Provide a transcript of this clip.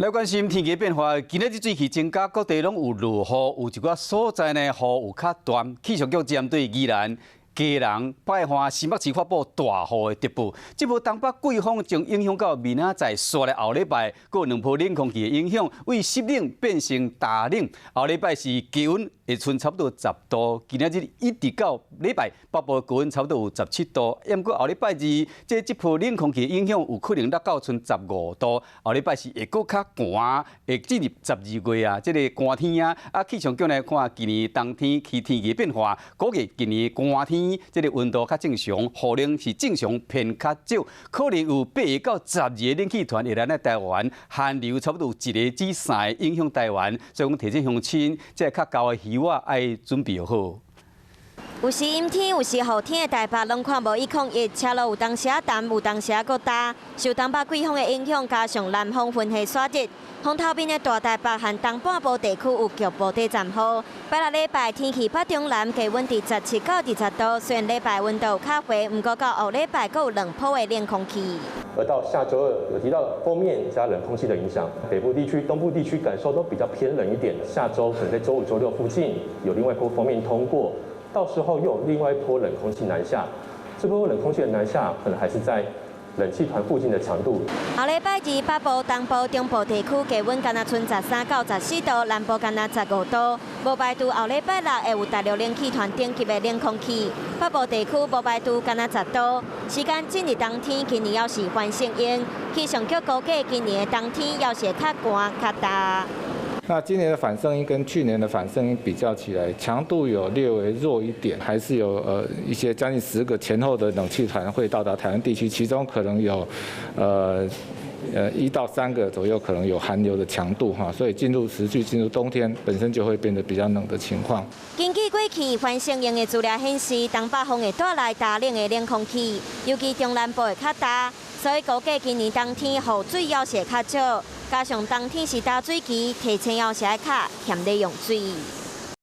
来关心天气变化，今日日水气增加，各地拢有落雨，有一寡所在呢雨有较大。气象局针对宜兰、嘉南、百花、新北市发布大雨的特报。这波东北季风将影响到明仔载，刷来后礼拜，还有2波冷空气的影响，为湿冷变成大冷。后礼拜是气温会剩差不多10度，今仔日一直到礼拜北部高温差不多有17度。不过后礼拜二，这波冷空气影响有可能落到剩15度。后礼拜是会搁较寒，会进入12月啊，这个寒天啊。气象局呢看今年冬天天气变化，估计今年寒天这个温度较正常，雨量是正常偏较少，可能有8到12个冷气团会来台湾，寒流差不多1个至3个影响台湾，所以讲提醒乡亲，这较高的鱼啊爱准备好。有时阴天，有时雨天的台北，拢看无101，车路有当时淡，有当时搁大。受东北季风的影响，加上南风混合雪日，风头边的大台北和东半部地区有局部地暂雨。拜六礼拜天气北中南低温伫17到20度，虽然礼拜温度有较低，不过到后礼拜搁有2波的冷空气。而到下周2有提到锋面加冷空气的影响，北部地区、东部地区感受都比较偏冷一点。下周可能在周5、周6附近有另外一波锋面通过。到时候又有另外一波冷空气南下，这波冷空气的南下可能还是在冷气团附近的强度。后礼拜二，北部、东部、中部地区低温干那剩13到14度，南部干那15度。无排除后礼拜6会有大陆冷气团顶级的冷空气，北部地区无排除干那10度。时间进入冬天，今年要是反适应，气象局估计今年的冬天要是较寒较大。那今年的反声音跟去年的反声音比较起来，强度有略微弱一点，还是有一些将近10个前后的冷气团会到达台湾地区，其中可能有1到3个左右可能有寒流的强度哈，所以持续进入冬天，本身就会变得比较冷的情况。根据过去反适应的资料显示，东北风会带来大冷的冷空气，尤其中南部会较大，所以估计今年冬天雨水要是较少。加上冬天是大水期，提前要是爱较欠咧用水。